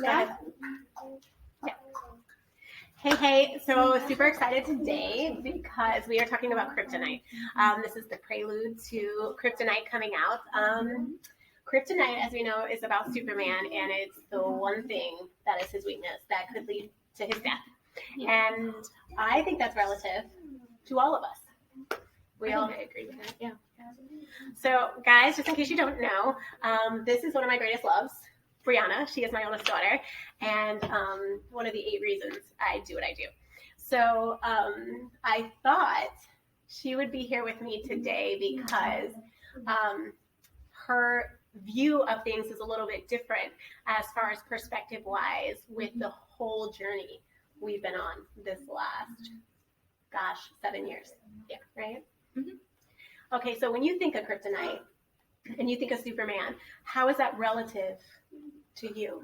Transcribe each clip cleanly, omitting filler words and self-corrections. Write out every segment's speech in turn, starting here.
Yeah. Hey, so super excited today because we are talking about Kryptonite. This is the prelude to Kryptonite coming out. Kryptonite, as we know, is about Superman, and it's the one thing that is his weakness that could lead to his death. And I think that's relative to all of us. I agree with that, yeah. So, guys, just in case you don't know, this is one of my greatest loves. Brianna, she is my oldest daughter, and one of the 8 reasons I do what I do. So I thought she would be here with me today because her view of things is a little bit different as far as perspective-wise with the whole journey we've been on this last, 7 years. Yeah, right? Mm-hmm. Okay, so when you think of Kryptonite and you think of Superman, how is that relative to you?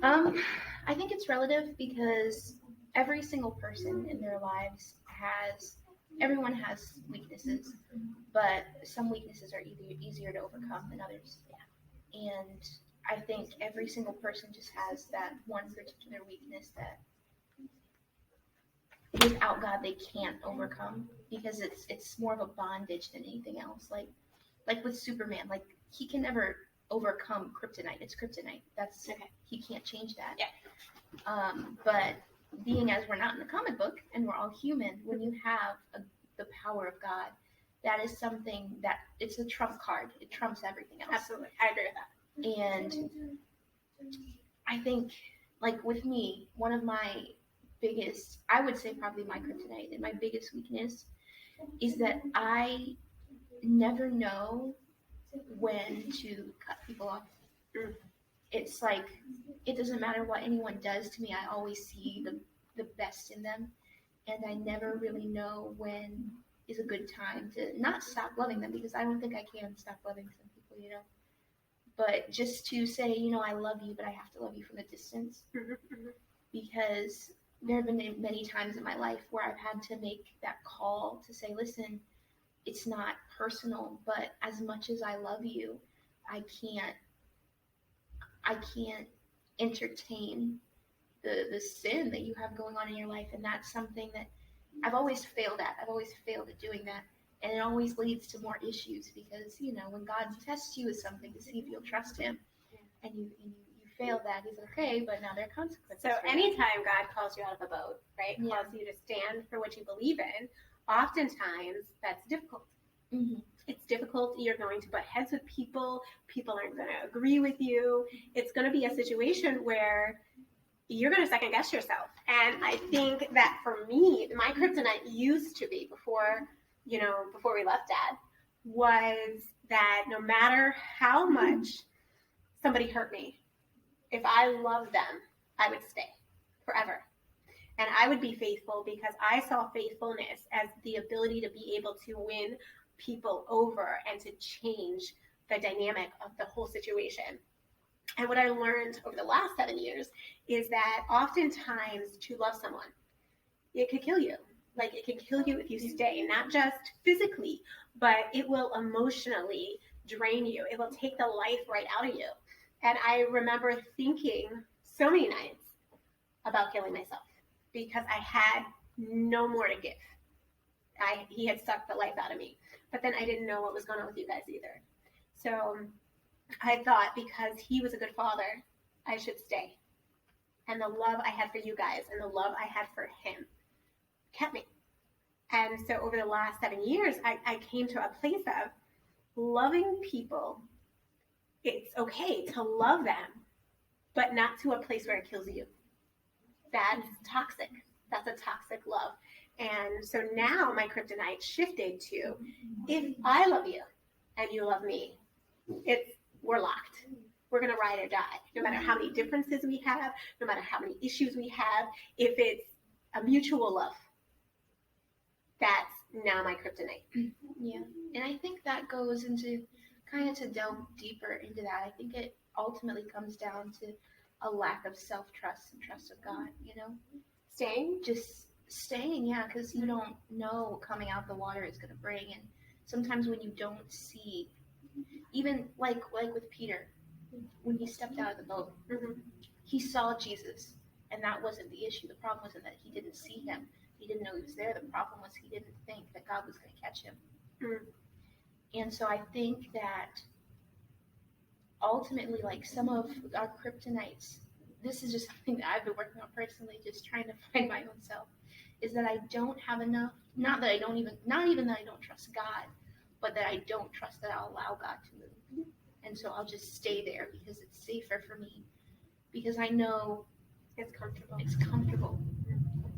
I think it's relative because every single person in their lives everyone has weaknesses, but some weaknesses are easier to overcome than others. Yeah. And I think every single person just has that one particular weakness that without God they can't overcome because it's more of a bondage than anything else. Like with Superman, like he can never overcome Kryptonite. It's Kryptonite. That's okay. He can't change that. Yeah. But being as we're not in the comic book and we're all human, when you have the power of God, that is something that it's a trump card. It trumps everything else. Absolutely. I agree with that. And I think, like with me, one of my biggest, I would say probably my kryptonite and my biggest weakness is that I never know when to cut people off. It's like, it doesn't matter what anyone does to me, I always see the best in them, and I never really know when is a good time to not stop loving them, because I don't think I can stop loving some people, but just to say, I love you, but I have to love you from a distance, because there have been many times in my life where I've had to make that call to say, listen, it's not personal, but as much as I love you, I can't entertain the sin that you have going on in your life. And that's something that I've always failed at. I've always failed at doing that. And it always leads to more issues because, when God tests you with something to see if you'll trust him, and you fail that, he's like, okay, but now there are consequences. So anytime God calls you out of a boat, right, calls you to stand for what you believe in, oftentimes that's difficult. Mm-hmm. It's difficult. You're going to butt heads with people. People aren't going to agree with you. It's going to be a situation where you're going to second guess yourself. And I think that for me, my kryptonite used to be before we left Dad, was that no matter how much somebody hurt me, if I loved them, I would stay forever. And I would be faithful because I saw faithfulness as the ability to be able to win people over and to change the dynamic of the whole situation. And what I learned over the last 7 years is that oftentimes to love someone, it could kill you. Like, it can kill you if you stay, not just physically, but it will emotionally drain you. It will take the life right out of you. And I remember thinking so many nights about killing myself because I had no more to give. He had sucked the life out of me. But then I didn't know what was going on with you guys either. So I thought because he was a good father, I should stay. And the love I had for you guys and the love I had for him kept me. And so over the last 7 years, I came to a place of loving people. It's okay to love them, but not to a place where it kills you. That's toxic. That's a toxic love. And so now my kryptonite shifted to, if I love you and you love me, we're locked. We're going to ride or die. No matter how many differences we have, no matter how many issues we have, if it's a mutual love, that's now my kryptonite. Yeah. And I think that goes into kind of to delve deeper into that. I think it ultimately comes down to a lack of self-trust and trust of God, Staying, yeah, because you don't know what coming out the water is going to bring. And sometimes when you don't see, even like with Peter, when he stepped out of the boat, Mhm. he saw Jesus, and that wasn't the issue. The problem wasn't that he didn't see him. He didn't know he was there. The problem was he didn't think that God was going to catch him. Mm. And so I think that ultimately, like some of our kryptonites, this is just something that I've been working on personally, just trying to find my own self, is that I don't have enough, not even that I don't trust God, but that I don't trust that I'll allow God to move. And so I'll just stay there because it's safer for me, because I know It's comfortable. it's comfortable.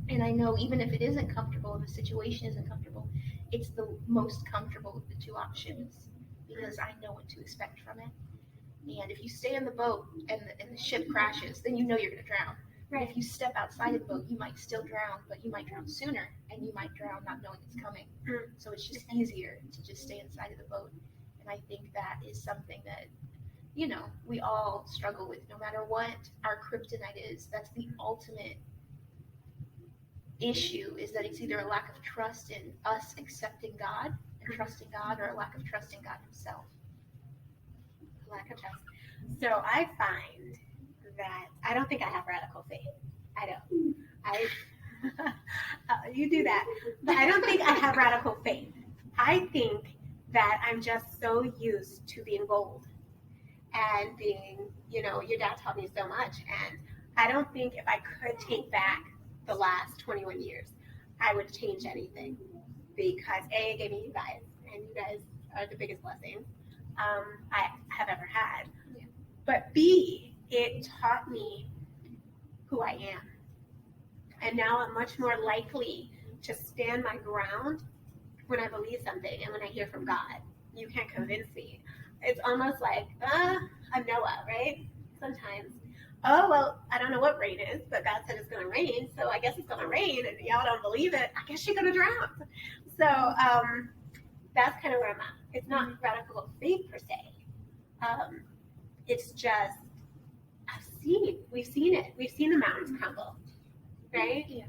And I know even if it isn't comfortable, if the situation isn't comfortable, it's the most comfortable of the two options because I know what to expect from it. And if you stay in the boat and the ship crashes, then you know you're going to drown. Right. And if you step outside of the boat, you might still drown, but you might drown sooner, and you might drown not knowing it's coming. Mm. So it's just easier to just stay inside of the boat. And I think that is something that, you know, we all struggle with no matter what our kryptonite is. That's the ultimate issue, is that it's either a lack of trust in us accepting God and trusting God, or a lack of trust in God himself. Lack of trust. So I find that I don't think I have radical faith. I don't. You do that. But I don't think I have radical faith. I think that I'm just so used to being bold and being, you know, your dad taught me so much. And I don't think if I could take back the last 21 years, I would change anything. Because A, it gave me you guys, and you guys are the biggest blessings I have ever had. Yeah. But B, it taught me who I am. And now I'm much more likely to stand my ground when I believe something and when I hear from God. You can't convince me. It's almost like, I'm Noah, right? Sometimes. Oh, well, I don't know what rain is, but God said it's going to rain, so I guess it's going to rain, and y'all don't believe it. I guess you're going to drown. So that's kind of where I'm at. It's not radical faith per se. It's just, we've seen it. We've seen the mountains crumble, right? Yeah.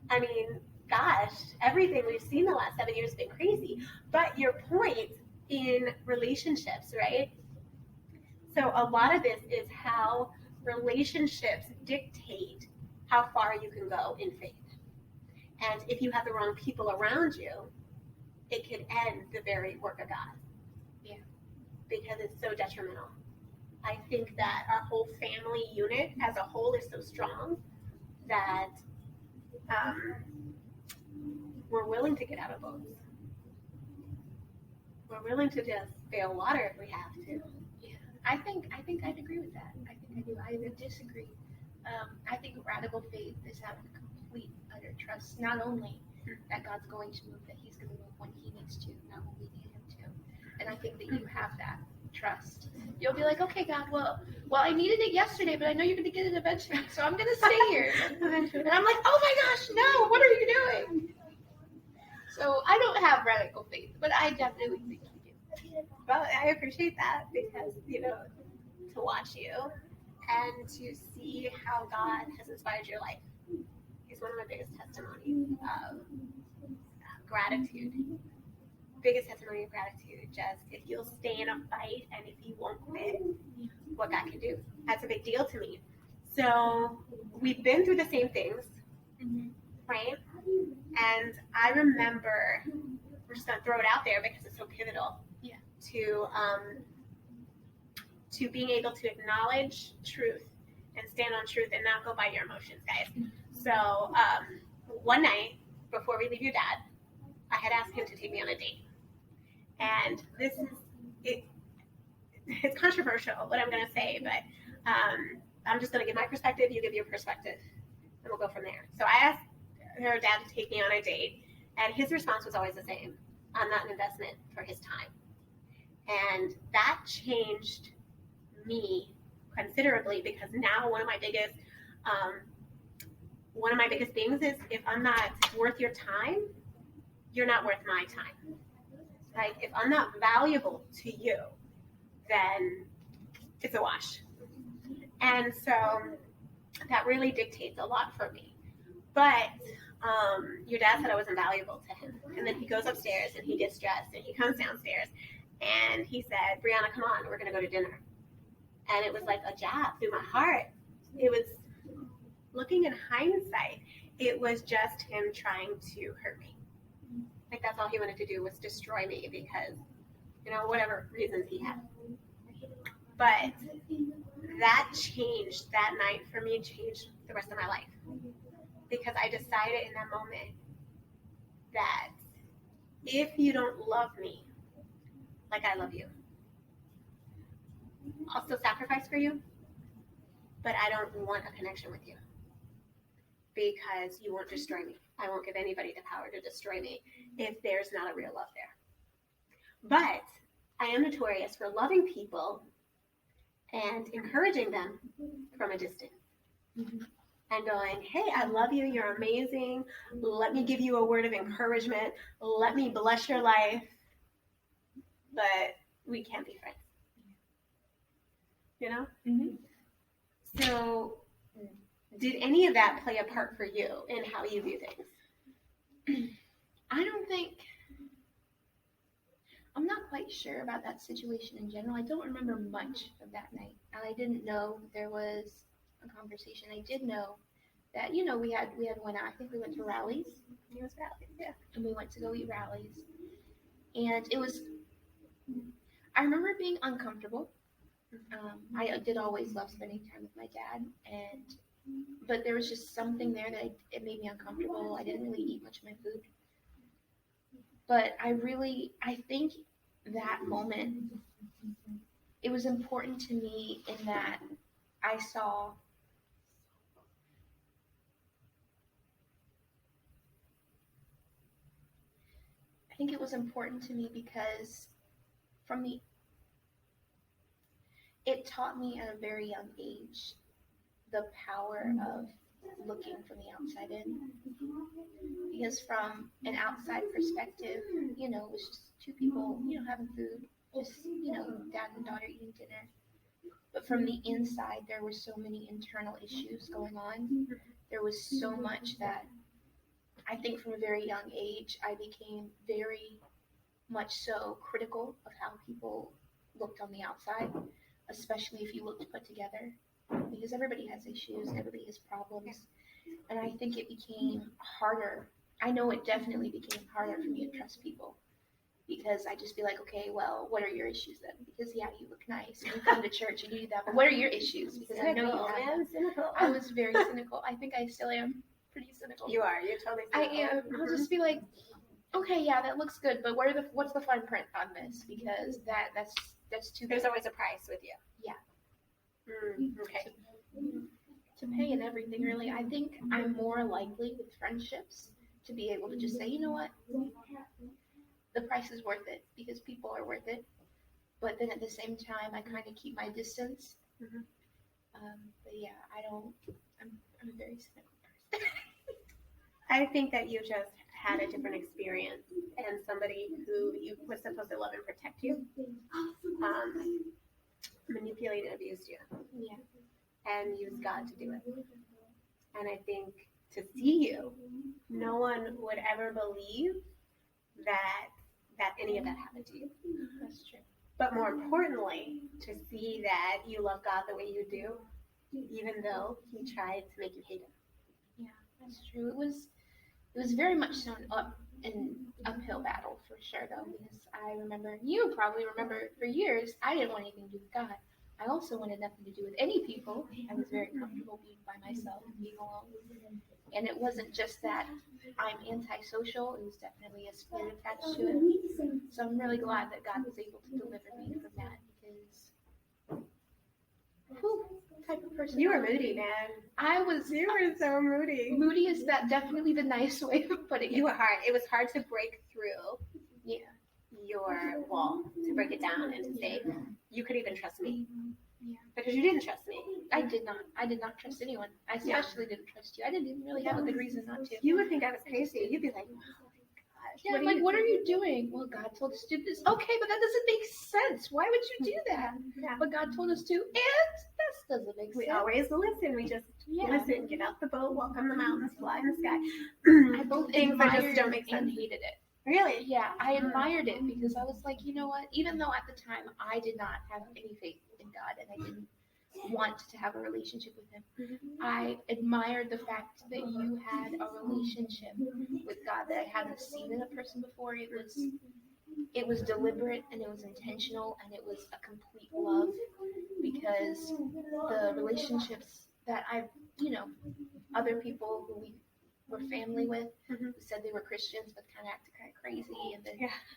I mean, gosh, everything we've seen the last 7 years has been crazy. But your point in relationships, right? So a lot of this is how relationships dictate how far you can go in faith. And if you have the wrong people around you, it could end the very work of God. Yeah. Because it's so detrimental. I think that our whole family unit as a whole is so strong that we're willing to get out of boats. We're willing to just fail water if we have to. Yeah. I think I'd agree with that. I think I do. I would disagree. I think radical faith is having complete, utter trust, not only that God's going to move, that he's going to move when he needs to, not when we need him to. And I think that you have that trust. You'll be like, okay, God, well, I needed it yesterday, but I know you're going to get it eventually, so I'm going to stay here. And I'm like, oh my gosh, no, what are you doing? So I don't have radical faith, but I definitely think you do. Well, I appreciate that because, you know, to watch you and to see how God has inspired your life is one of my biggest testimonies of gratitude. Biggest testimony of gratitude. Just if you'll stay in a fight and if you won't quit, what God can do. That's a big deal to me. So we've been through the same things, right? And I remember, we're just gonna throw it out there because it's so pivotal. Yeah. To being able to acknowledge truth and stand on truth and not go by your emotions, guys. So one night before we leave your dad, I had asked him to take me on a date. And this is, it's controversial what I'm going to say, but I'm just going to give my perspective, you give your perspective, and we'll go from there. So I asked her dad to take me on a date, and his response was always the same. I'm not an investment for his time. And that changed me considerably because now one of my biggest things is if I'm not worth your time, you're not worth my time. Like if I'm not valuable to you, then it's a wash. And so that really dictates a lot for me. But your dad said I wasn't valuable to him. And then he goes upstairs and he gets dressed and he comes downstairs and he said, Brianna, come on, we're going to go to dinner. And it was like a jab through my heart. It was, looking in hindsight, it was just him trying to hurt me. Like that's all he wanted to do was destroy me because, whatever reasons he had. But that changed, that night for me changed the rest of my life. Because I decided in that moment that if you don't love me like I love you, I'll still sacrifice for you, but I don't want a connection with you because you won't destroy me. I won't give anybody the power to destroy me if there's not a real love there. But I am notorious for loving people and encouraging them from a distance. Mm-hmm. And going, hey, I love you. You're amazing. Let me give you a word of encouragement. Let me bless your life. But we can't be friends. Mm-hmm. So did any of that play a part for you in how you view things? I'm not quite sure about that situation in general. I don't remember much of that night. I didn't know there was a conversation. I did know that, we had went out. I think we went to rallies. It was rallies, yeah. And we went to go eat rallies. And I remember being uncomfortable. I did always love spending time with my dad, but there was just something there that it made me uncomfortable. I didn't really eat much of my food. But I think that moment, it was important to me in that I think it was important to me because it taught me at a very young age the power of looking from the outside in. Because from an outside perspective, it was just two people, having food, just, dad and daughter eating dinner. But from the inside, there were so many internal issues going on. There was so much that I think from a very young age, I became very much so critical of how people looked on the outside, especially if you looked put together, because everybody has issues, everybody has problems. And I think it became harder. I know it definitely became harder for me to trust people because I just be like, okay, well, what are your issues then? Because yeah, you look nice and you come to church and you do that, but what are your issues? Because I know you have them. I was very cynical. I think I still am pretty cynical. You are. You're totally cynical. I am. I'll just be like, okay, yeah, that looks good, but what's the fine print on this? Because that's too. There's always a price with you. Yeah. Okay. To pay and everything, really. I think I'm more likely with friendships to be able to just say, you know what, the price is worth it because people are worth it. But then at the same time, I kind of keep my distance. Mm-hmm. But yeah, I'm a very cynical person. I think that you just had a different experience and somebody who you was supposed to love and protect you manipulated and abused you. Yeah. And used God to do it. And I think to see you, no one would ever believe that any of that happened to you. That's true. But more importantly, to see that you love God the way you do, even though He tried to make you hate Him. Yeah, that's true. It was very much so an uphill battle for sure, though, because I remember, you probably remember, for years I didn't want anything to do with God. I also wanted nothing to do with any people. I was very comfortable being by myself and being alone. And it wasn't just that I'm antisocial. It was definitely a spirit attached to it. So I'm really glad that God was able to deliver me from that because type of person. You were moody, man. You were so moody. Moody is that'definitely the nice way of putting it. You were hard. It was hard to break through. Yeah. Your wall, to break it down and to say you could even trust me. Yeah. Because you didn't trust me. I did not trust anyone. I especially didn't trust you. I didn't even really have a good reason not to. You would think I was crazy. You'd be like, oh my gosh. Yeah, what are you doing? Well, God told us to do this. Okay, but that doesn't make sense. Why would you do that? Yeah. But God told us to, and that doesn't make sense. We always listen. We just listen, get out the boat, walk on the mountains, fly in the sky. I both things that just don't make sense and hated it. Really? Yeah, I admired it because I was like, you know what? Even though at the time I did not have any faith in God and I didn't want to have a relationship with him. I admired the fact that you had a relationship with God that I hadn't seen in a person before. It was deliberate and it was intentional and it was a complete love, because the relationships that I've, other people who we were family with, who said they were Christians but kind of acted kind of crazy, and then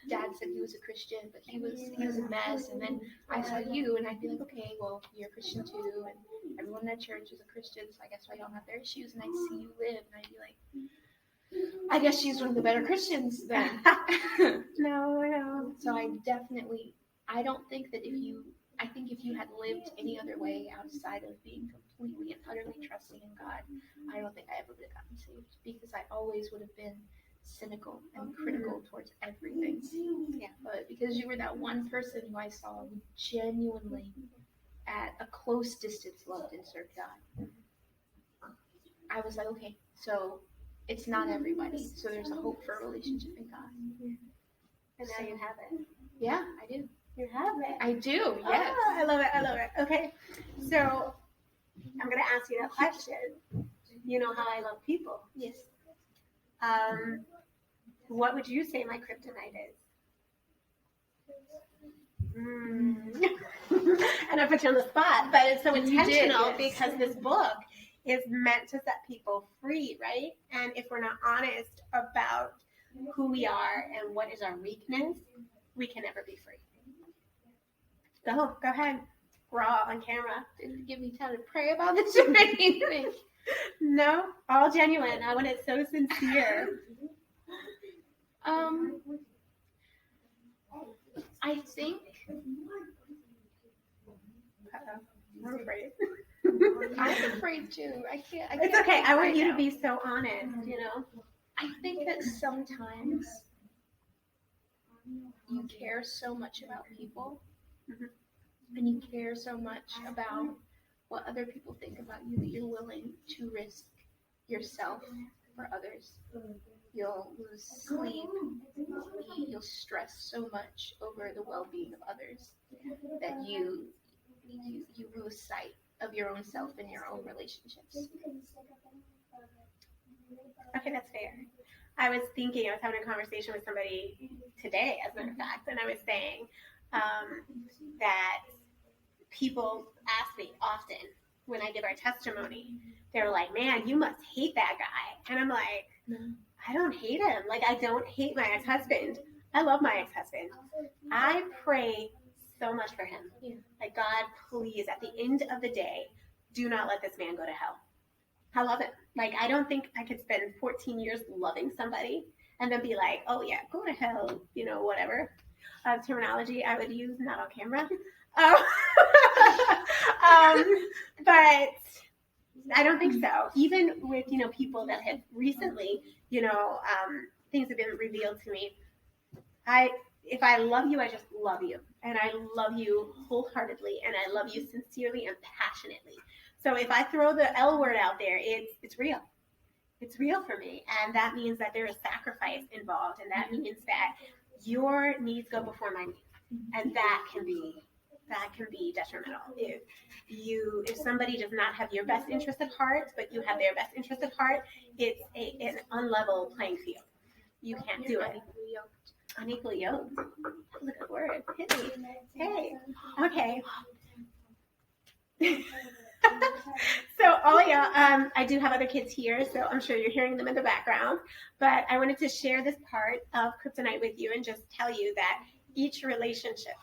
Dad said he was a Christian but he was a mess, and then I saw you and I'd be like, okay, well, you're a Christian too, and everyone in that church is a Christian, so I guess I don't have their issues, and I'd see you live and I'd be like, I guess she's one of the better Christians then. No. So I don't think that I think if you had lived any other way outside of being completely and utterly trusting in God, I don't think I ever would have gotten saved, because I always would have been cynical and critical towards everything. Yeah. But because you were that one person who I saw who genuinely, at a close distance, loved and served God, I was like, okay, so it's not everybody. So there's a hope for a relationship in God. And now you have it. Yeah, I do. You have it. I do, yes. Oh, I love it. Okay, so I'm going to ask you a question. You know how I love people. Yes. What would you say my kryptonite is? And I put you on the spot, but it's so intentional because this book is meant to set people free, right? And if we're not honest about who we are and what is our weakness, we can never be free. Go ahead. Raw on camera. Didn't give me time to pray about this or anything. No, all genuine. I want it so sincere. I think. I'm afraid. I'm afraid too. I can't. It's okay. I want you to be so honest. I think that sometimes you care so much about people, and you care so much about what other people think about you that you're willing to risk yourself for others. You'll lose sleep, you'll stress so much over the well-being of others that you lose sight of your own self and your own relationships. Okay, that's fair. I was having a conversation with somebody today, as a matter of fact, and I was saying that people ask me often when I give our testimony, they're like, man, you must hate that guy. And I'm like, no, I don't hate him. Like, I don't hate my ex-husband. I love my ex-husband. I pray so much for him. Yeah. Like, God, please, at the end of the day, do not let this man go to hell. I love him. Like, I don't think I could spend 14 years loving somebody and then be like, oh, yeah, go to hell, whatever terminology I would use, not on camera. But I don't think so. Even with, people that have recently, things have been revealed to me. If I love you, I just love you. And I love you wholeheartedly. And I love you sincerely and passionately. So if I throw the L word out there, it's real. It's real for me. And that means that there is sacrifice involved. And that means that your needs go before my needs. And that can be detrimental. If somebody does not have your best interest at heart, but you have their best interest at heart, it's an unlevel playing field. You can't do it. Unequally yoked. That was a good word. Hit me. Hey. Okay. So Alia, I do have other kids here, so I'm sure you're hearing them in the background. But I wanted to share this part of Kryptonite with you and just tell you that each relationship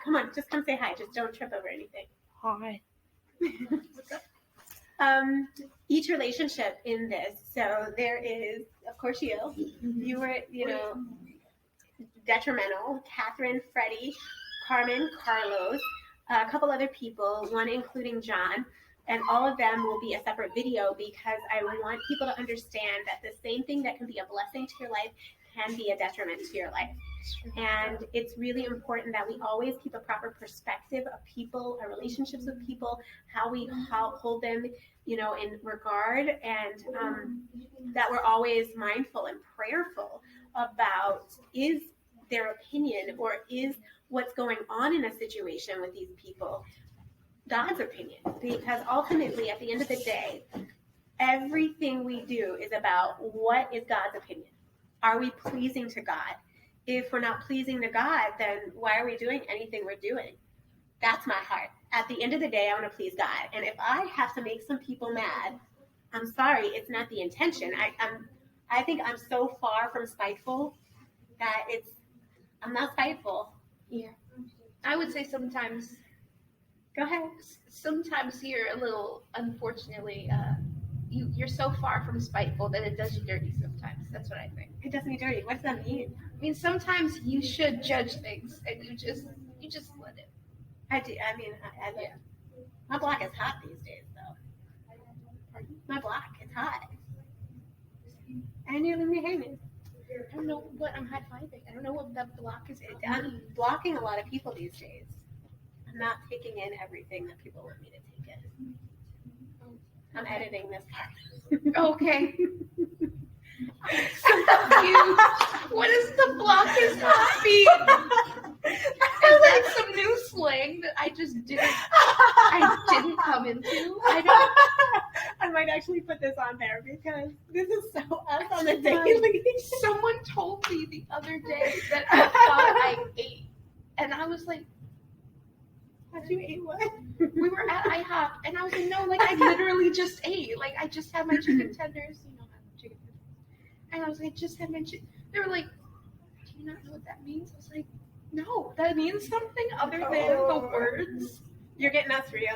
come on, just come say hi. Just don't trip over anything. Hi. What's up? Each relationship in this, so there is, of course, you. You were, detrimental. Catherine, Freddy, Carmen, Carlos, a couple other people, one including John, and all of them will be a separate video because I want people to understand that the same thing that can be a blessing to your life can be a detriment to your life. And it's really important that we always keep a proper perspective of people, our relationships with people, how we hold them, in regard, and that we're always mindful and prayerful about is their opinion or is what's going on in a situation with these people God's opinion, because ultimately, at the end of the day, everything we do is about what is God's opinion. Are we pleasing to God? If we're not pleasing to God, then why are we doing anything we're doing? That's my heart. At the end of the day, I want to please God. And if I have to make some people mad, I'm sorry, it's not the intention. I think I'm so far from spiteful that I'm not spiteful. Yeah. I would say sometimes. Go ahead. Sometimes you're a little, unfortunately, you're so far from spiteful that it does you dirty sometimes. That's what I think. It does me dirty. What does that mean? I mean, sometimes you should judge things, and you just let it. I do. I mean, yeah. My block is hot these days, though. Pardon? My block is hot. And you're leaving me hanging. I don't know what I'm high-fiving. I don't know what that block is. I'm blocking a lot of people these days. I'm not taking in everything that people want me to take in. I'm editing this part. Okay. I'm so confused. What is the block is hot mean? Is that some new slang that I didn't come into? I might actually put this on there because this is so us on the daily. Someone told me the other day that I thought I ate, and I was like, "How'd you eat what?" We were at IHOP, and I was like, "No, like I literally just ate. Like I just had my chicken tenders, chicken tenders." And I was like, "Just had my chicken." They were like, "Do you not know what that means?" I was like, "No, that means something other than the words." You're getting us real.